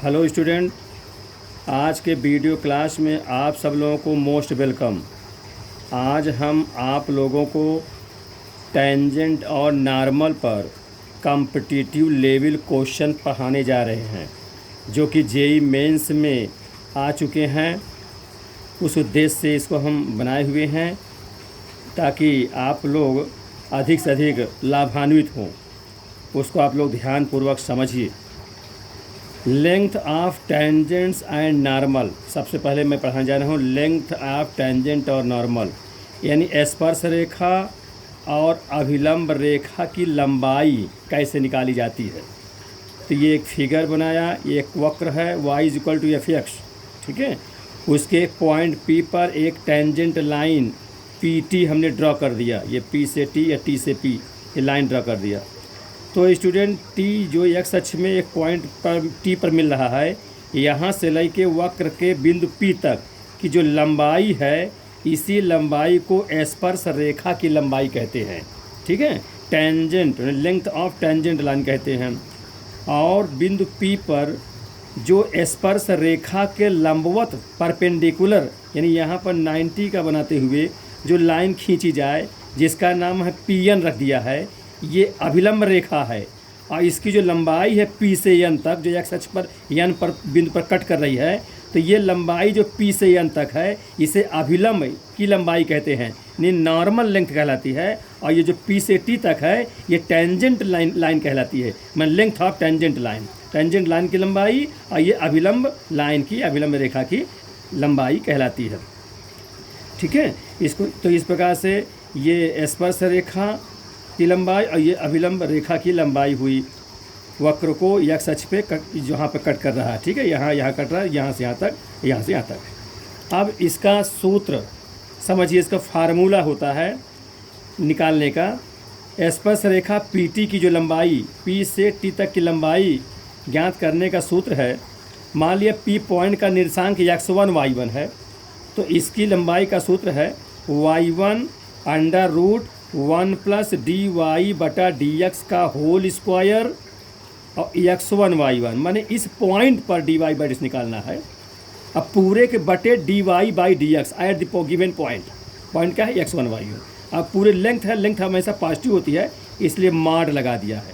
Hello student, आज के video class में आप सब लोगों को मोस्ट वेलकम। आज हम आप लोगों को टेंजेंट और नॉर्मल पर कॉम्पिटिटिव लेवल क्वेश्चन पढ़ाने जा रहे हैं जो कि जेईई मेंस में आ चुके हैं। उस उद्देश्य से इसको हम बनाए हुए हैं ताकि आप लोग अधिक से अधिक लाभान्वित हों। उसको आप लोग ध्यानपूर्वक समझिए। Length of tangents and normal, सबसे पहले मैं पढ़ाने जा रहा हूँ लेंथ ऑफ टेंजेंट और नॉर्मल, यानी स्पर्श रेखा और अभिलंब रेखा की लंबाई कैसे निकाली जाती है। तो ये एक फिगर बनाया, ये एक वक्र है y=fx, ठीक है। उसके एक पॉइंट P पर एक टेंजेंट लाइन PT हमने ड्रॉ कर दिया। ये P से T या T से P ये लाइन ड्रॉ कर दिया। तो स्टूडेंट T जो x अक्ष में एक पॉइंट पर T पर मिल रहा है, यहाँ से लेके वक्र के बिंदु P तक की जो लंबाई है, इसी लंबाई को स्पर्श रेखा की लंबाई कहते हैं, ठीक है। Tangent length of tangent line कहते हैं। और बिंदु P पर जो स्पर्श रेखा के लंबवत परपेंडिकुलर, यानी यहाँ पर 90 का बनाते हुए जो लाइन खींची जाए, जिसका नाम है PN रख दिया है, ये अभिलंब रेखा है। और इसकी जो लंबाई है P से N तक, जो x अक्ष पर N पर बिंदु पर कट कर रही है, तो ये लंबाई जो P से N तक है, इसे अभिलंब की लंबाई कहते हैं, यानी नॉर्मल लेंथ कहलाती है। और ये जो P से T तक है, ये टेंजेंट लाइन कहलाती है, मैं लेंथ ऑफ टेंजेंट लाइन की लंबाई, और ये अभिलंब लाइन की, अभिलंब रेखा की लंबाई कहलाती है, ठीक है। इसको तो इस प्रकार से ये स्पर्श रेखा की लंबाई और ये अभिलंब रेखा की लंबाई हुई। वक्र को x अक्ष पे जहाँ पे कट कर रहा है, ठीक है, यहाँ कट रहा है, यहाँ से यहाँ तक, यहाँ से यहाँ तक। अब इसका सूत्र समझिए, इसका फार्मूला होता है निकालने का। स्पर्श रेखा PT की जो लंबाई, P से T तक की लंबाई ज्ञात करने का सूत्र है। मान लिया P पॉइंट का निर्देशांक x1 y1 है, तो इसकी लंबाई का सूत्र है y1 √1 + dy/dx का होल स्क्वायर, और x1 y1 माने इस पॉइंट पर dy/dx निकालना है। अब पूरे के बटे dy/dx eight the given point क्या है, x1 y1। अब पूरे लेंथ है, लेंथ हमेशा पॉजिटिव होती है, इसलिए माड लगा दिया है,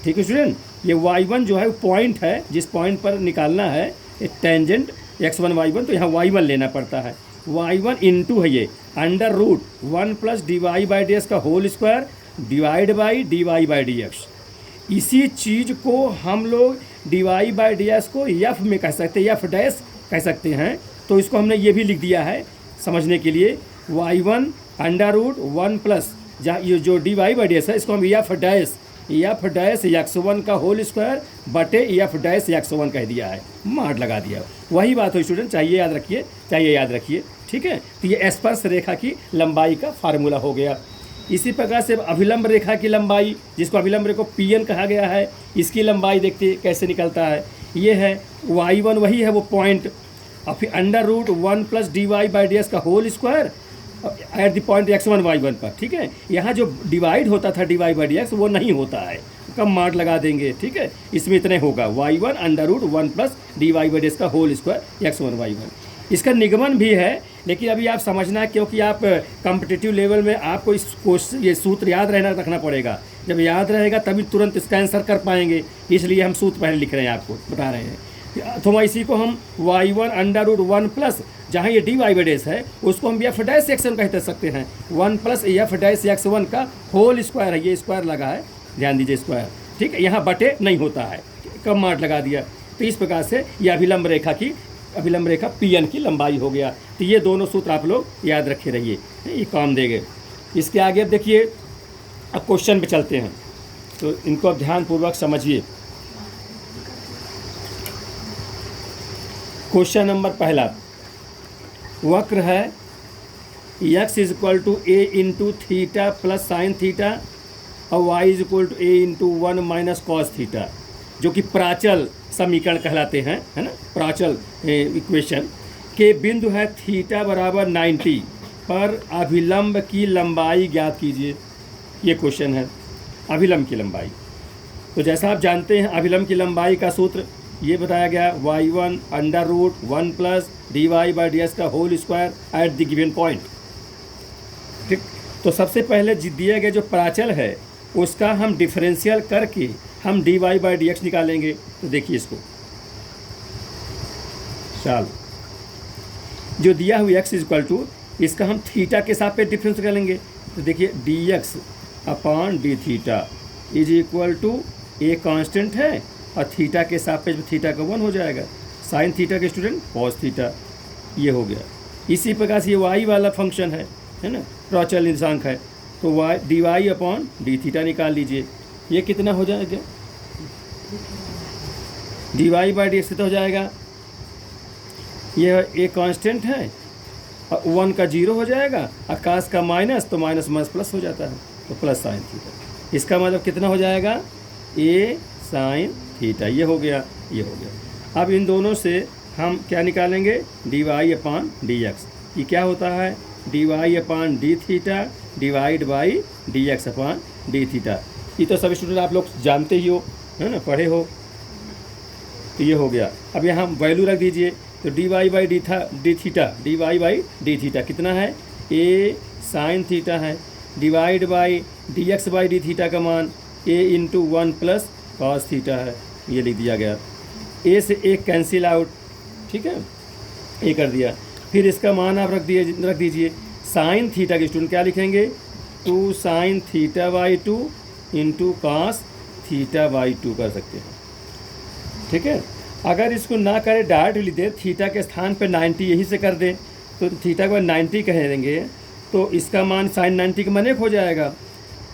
ठीक है स्टूडेंट। ये y1 जो है वो पॉइंट है, जिस पॉइंट पर निकालना है टेंजेंट x1 y1, तो यहाँ y1 लेना पड़ता है। y1 इंटू है ये √1 + dy/dx का whole square divide by dy/dx। इसी चीज़ को हम लोग dy/dx को f में कह सकते हैं, f डैश कह सकते हैं। तो इसको हमने ये भी लिख दिया है समझने के लिए, y1 √1 प्लस जहाँ ये जो dy/dx है, इसको हम f डैश x1 का होल स्क्वायर बटे f डैश x1 कह दिया है, माड लगा दिया। वही बात हो स्टूडेंट, चाहिए याद रखिए, ठीक है। तो ये स्पर्श रेखा की लंबाई का फार्मूला हो गया। इसी प्रकार से अभिलंब रेखा की लंबाई, जिसको अभिलंब रेखा PN कहा गया है, इसकी लंबाई देखते कैसे निकलता है। ये है y1, वही है वो पॉइंट, और फिर √1 + dy/dx का whole square at the point x1 y1 पर, ठीक है। यहाँ जो डिवाइड होता था dy/dx वो नहीं होता है, कम मार्क लगा देंगे, ठीक है। इसमें इतने होगा y1 √1 + dy/dx का होल स्क्वायर x1 y1। इसका निगमन भी है, लेकिन अभी आप समझना, क्योंकि आप कॉम्पिटिटिव लेवल में आपको ये सूत्र याद रखना पड़ेगा। जब याद रहेगा तभी तुरंत इसका आंसर कर पाएंगे, इसलिए हम सूत्र पहले लिख रहे हैं, आपको बता रहे हैं। तो इसी को हम y1 √1 प्लस, जहाँ ये dy/dx है, उसको हम f डैश x1 कह सकते हैं, 1 + f डैश x1 का होल स्क्वायर है, ये स्क्वायर लगा है, ध्यान दीजिए स्क्वायर, ठीक है। यहाँ बटे नहीं होता है, कम मार्क लगा दिया। तो इस प्रकार से ये अभिलंब रेखा PN की लंबाई हो गया। तो ये दोनों सूत्र आप लोग याद रखे रहिए, ये काम देंगे। इसके आगे अब देखिए, अब क्वेश्चन पे चलते हैं, तो इनको अब ध्यानपूर्वक समझिए। क्वेश्चन नंबर पहला, वक्र है x = a × θ + sin θ और y = a × 1 - cos θ, जो कि प्राचल समीकरण कहलाते हैं, है ना, प्राचल इक्वेशन के बिंदु है θ = 90 पर अभिलंब की लंबाई ज्ञात कीजिए। ये क्वेश्चन है, अभिलंब की लंबाई। तो जैसा आप जानते हैं, अभिलंब की लंबाई का सूत्र ये बताया गया y1 under root 1 plus dy by D x का whole square at the given point. ठीक, तो सबसे पहले दिया गया जो प्राचल है उसका हम डिफरेंशियल करके हम dy बाई डी एक्स निकालेंगे। तो देखिए इसको, चल जो दिया हुआ x इक्वल टू इसका हम थीटा के सापेक्ष डिफरेंस करेंगे। तो देखिए dx upon d theta is equal to a constant है और थीटा के सापेक्ष में थीटा का 1 हो जाएगा, साइन थीटा के स्टूडेंट कॉस थीटा, ये हो गया। इसी प्रकार से ये y वाला फंक्शन है ना, प्राचल निशांक है, तो y d y upon d theta निकाल लीजिए। ये कितना हो जाएगा, d y by D x कितना हो जाएगा, ये ए कांस्टेंट है और 1 का 0 हो जाएगा, आकाश का माइनस तो माइनस माइनस प्लस हो जाता है, तो प्लस साइन थीटा। इसका मतलब कितना हो जाएगा, ए साइन थीटा, ये हो गया, ये हो गया। अब इन दोनों से हम क्या निकालेंगे, d y upon d x. ये क्या होता है, d y upon d theta divide by D x upon d theta. ये तो सभी स्टूडेंट आप लोग जानते ही हो, है ना, पढ़े हो। तो ये हो गया। अब यहाँ वैल्यू रख दीजिए, तो d y by d theta, d y by d theta कितना है, ए साइन थीटा है, divide by D x by d theta का मान a into 1 plus cos theta है, ये लिख दिया गया। ए से एक कैंसिल आउट, ठीक है, ए कर दिया। फिर इसका मान आप रख दीजिए साइन थीटा के स्टूडेंट क्या लिखेंगे, 2 sine theta by 2 into cos theta by 2 कर सकते हैं, ठीक है। अगर इसको ना करें डायरेक्ट लिख दे, थीटा के स्थान पे 90 यही से कर दें, तो थीटा को 90 कह देंगे तो इसका मान साइन 90 का मान 1 हो जाएगा,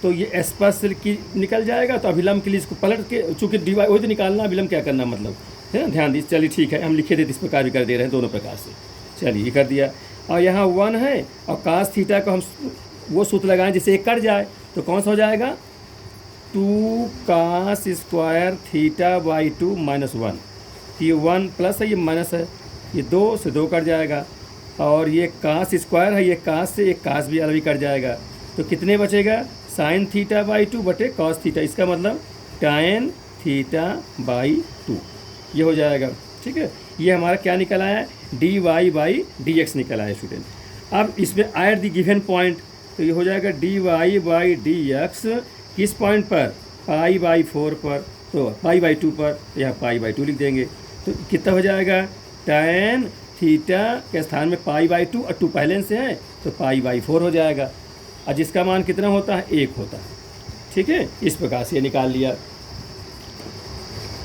तो ये स्पर्श की निकल जाएगा। तो अभिलंब के लिए इसको पलट के, चूँकि डी वाई वही तो निकालना, अभिलंब क्या करना मतलब, है ना, ध्यान दीजिए। चलिए ठीक है, हम लिखे देते इस प्रकार भी कर दे रहे हैं दोनों प्रकार से। चलिए ये कर दिया, और यहाँ 1 है और कास थीटा को हम वो सूत्र लगाएं जिससे एक कट जाए, तो कौन सा हो जाएगा, 2 cos square theta by 2 minus 1। ये 1 प्लस है, ये माइनस है, ये 2 से 2 कट जाएगा, और ये कास स्क्वायर है, ये कास से एक कास भी अलग ही कट जाएगा, तो कितने बचेगा, साइन थीटा बाई 2 बटे कॉस थीटा, इसका मतलब tan थीटा बाई 2, ये हो जाएगा, ठीक है। ये हमारा क्या निकल आया, d y by D x निकल आया स्टूडेंट। अब इसमें एट द गिवन पॉइंट, तो ये हो जाएगा d y by D x किस पॉइंट पर, पाई बाई 4 पर, तो पाई बाई 2 पर, यहाँ पाई बाई 2 लिख देंगे, तो कितना हो जाएगा, tan थीटा के स्थान में पाई बाई 2 और 2 पहले से है तो पाई बाई 4 हो जाएगा, और जिसका मान कितना होता है, 1 होता है, ठीक है। इस प्रकार से ये निकाल लिया।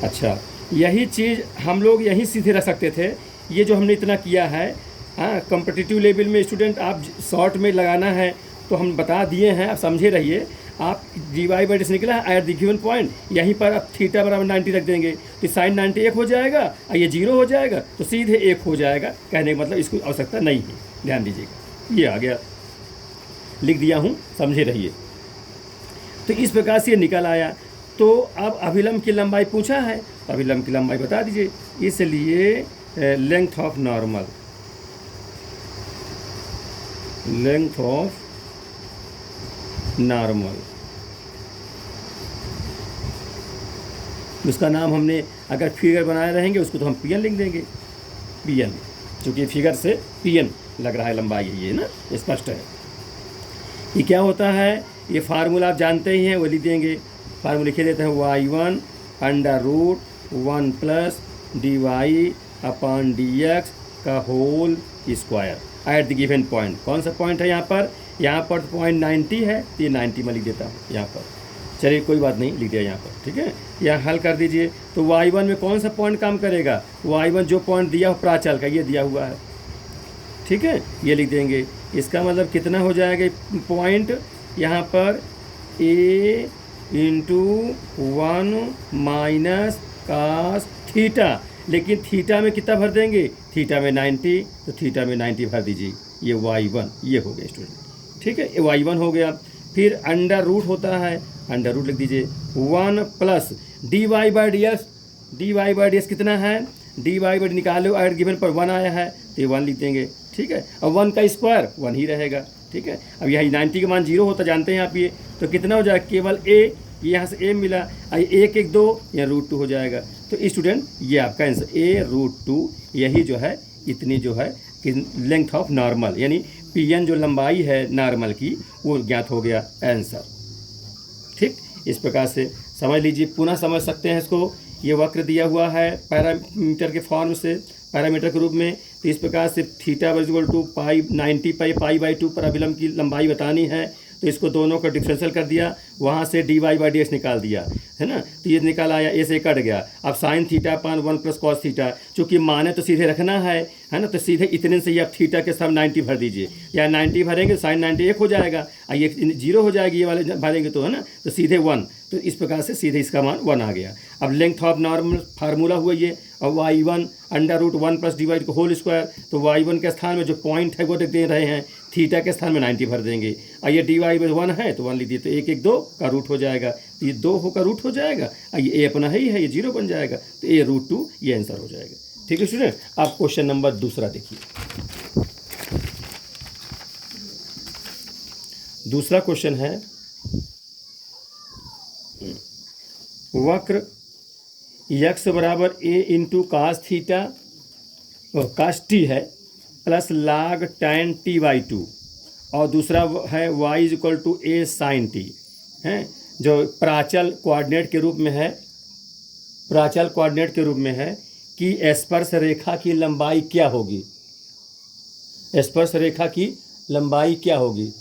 अच्छा, यही चीज़ हम लोग यहीं सीधे रख सकते थे, ये जो हमने इतना किया है, हाँ, कॉम्पिटिटिव लेवल में स्टूडेंट आप शॉर्ट में लगाना है तो हम बता दिए हैं, आप समझे रहिए। आप डी वाई बाई डी से निकला है एट द गिवन पॉइंट, यहीं पर आप थीटा बराबर 90 रख देंगे तो साइन 90 1 हो जाएगा और ये 0 हो जाएगा, तो सीधे 1 हो जाएगा। कहने का मतलब इसको आवश्यकता नहीं है, ध्यान दीजिएगा। ये आ गया, लिख दिया हूँ, समझे रहिए। तो इस प्रकार से ये निकल आया। तो अब अभिलंब की लंबाई पूछा है, तो अभिलंब की लंबाई बता दीजिए। इसलिए length of normal, length of normal, उसका नाम हमने अगर फिगर बनाए रहेंगे उसको तो हम पी एन लिख देंगे, पी एन, चूँकि फिगर से पी एन लग रहा है लंबाई, ये ना स्पष्ट है। ये क्या होता है, ये फार्मूला आप जानते ही हैं, वो लिख देंगे। फार्मूला लिखे देते हैं y1 under root 1 plus d y upon d x का whole square at the given point. कौन सा पॉइंट है यहाँ पर पॉइंट 90 है, तो ये 90 में लिख देता हूँ यहाँ पर। चलिए कोई बात नहीं, लिख दिया यहाँ पर, ठीक है। यहाँ हल कर दीजिए, तो y1 में कौन सा पॉइंट काम करेगा, y1 जो पॉइंट दिया हो प्राचल का, ये दिया हुआ है, ठीक है, ये लिख देंगे। इसका मतलब कितना हो जाएगा पॉइंट, यहाँ पर a into 1 minus cos theta, लेकिन थीटा में कितना भर देंगे, थीटा में 90, तो थीटा में 90 भर दीजिए, ये y1, ये हो गया स्टूडेंट, ठीक है, ये y1 हो गया। फिर अंडर रूट होता है, अंडर रूट लिख दीजिए 1 plus d y by D x, d y by D x कितना है, डी वाई बाई निकालो, एट गिवन पर 1 आया है तो ये 1 लिख देंगे, ठीक है। और 1 का स्क्वायर 1 ही रहेगा, ठीक है। अब यही 90 का मान 0 होता जानते हैं आप, ये तो कितना हो जाएगा, केवल a ये यहाँ से ए मिला, 1 1 2 या √2 हो जाएगा। तो स्टूडेंट ये आपका आंसर a√2, यही जो है इतनी जो है कि लेंथ ऑफ नॉर्मल यानी पी जो लंबाई है नॉर्मल की वो ज्ञात हो गया आंसर। ठीक, इस प्रकार से समझ लीजिए, पुनः समझ सकते हैं इसको। ये वक्र दिया हुआ है पैरामीटर के फॉर्म से, पैरामीटर के रूप में। तो इस प्रकार से थीटा इक्वल टू पाई 90 पाई 2 पर अभिलंब की लंबाई बतानी है, तो इसको दोनों का डिफरेंशियल कर दिया, वहाँ से dy/dx निकाल दिया, है ना। तो ये निकाल आया, ए से कट गया। अब sine theta upon 1 + cos theta, चूँकि माने तो सीधे रखना है ना, तो सीधे इतने से ही आप थीटा के साथ 90 भर दीजिए, या 90 भरेंगे साइन 90 1 हो जाएगा, और ये 0 हो जाएगी, ये वाले भरेंगे तो, है ना, तो सीधे 1। तो इस प्रकार से सीधे इसका मान 1 आ गया। अब लेंथ ऑफ नॉर्मल फार्मूला हुआ ये, और y1 √1 + dy को होल स्क्वायर, तो y1 के स्थान में जो पॉइंट है वो दे रहे हैं, थीटा के स्थान में 90 भर देंगे, और ये dy 1 है तो 1 लिख दिए, तो 1 1 2 का रूट हो जाएगा, तो ये 2 का रूट हो जाएगा, और ये a अपना ही है, ये 0 बन जाएगा, तो a√2 ये आंसर हो जाएगा। ठीक है स्टूडेंट, आप क्वेश्चन नंबर दूसरा देखिए। दूसरा क्वेश्चन है, वक्र x बराबर a × cos theta cos t है प्लस log tan t/2, और दूसरा है y = a sin t है, जो प्राचल कोऑर्डिनेट के रूप में है, प्राचल कोऑर्डिनेट के रूप में है कि स्पर्श रेखा की लंबाई क्या होगी, स्पर्श रेखा की लंबाई क्या होगी।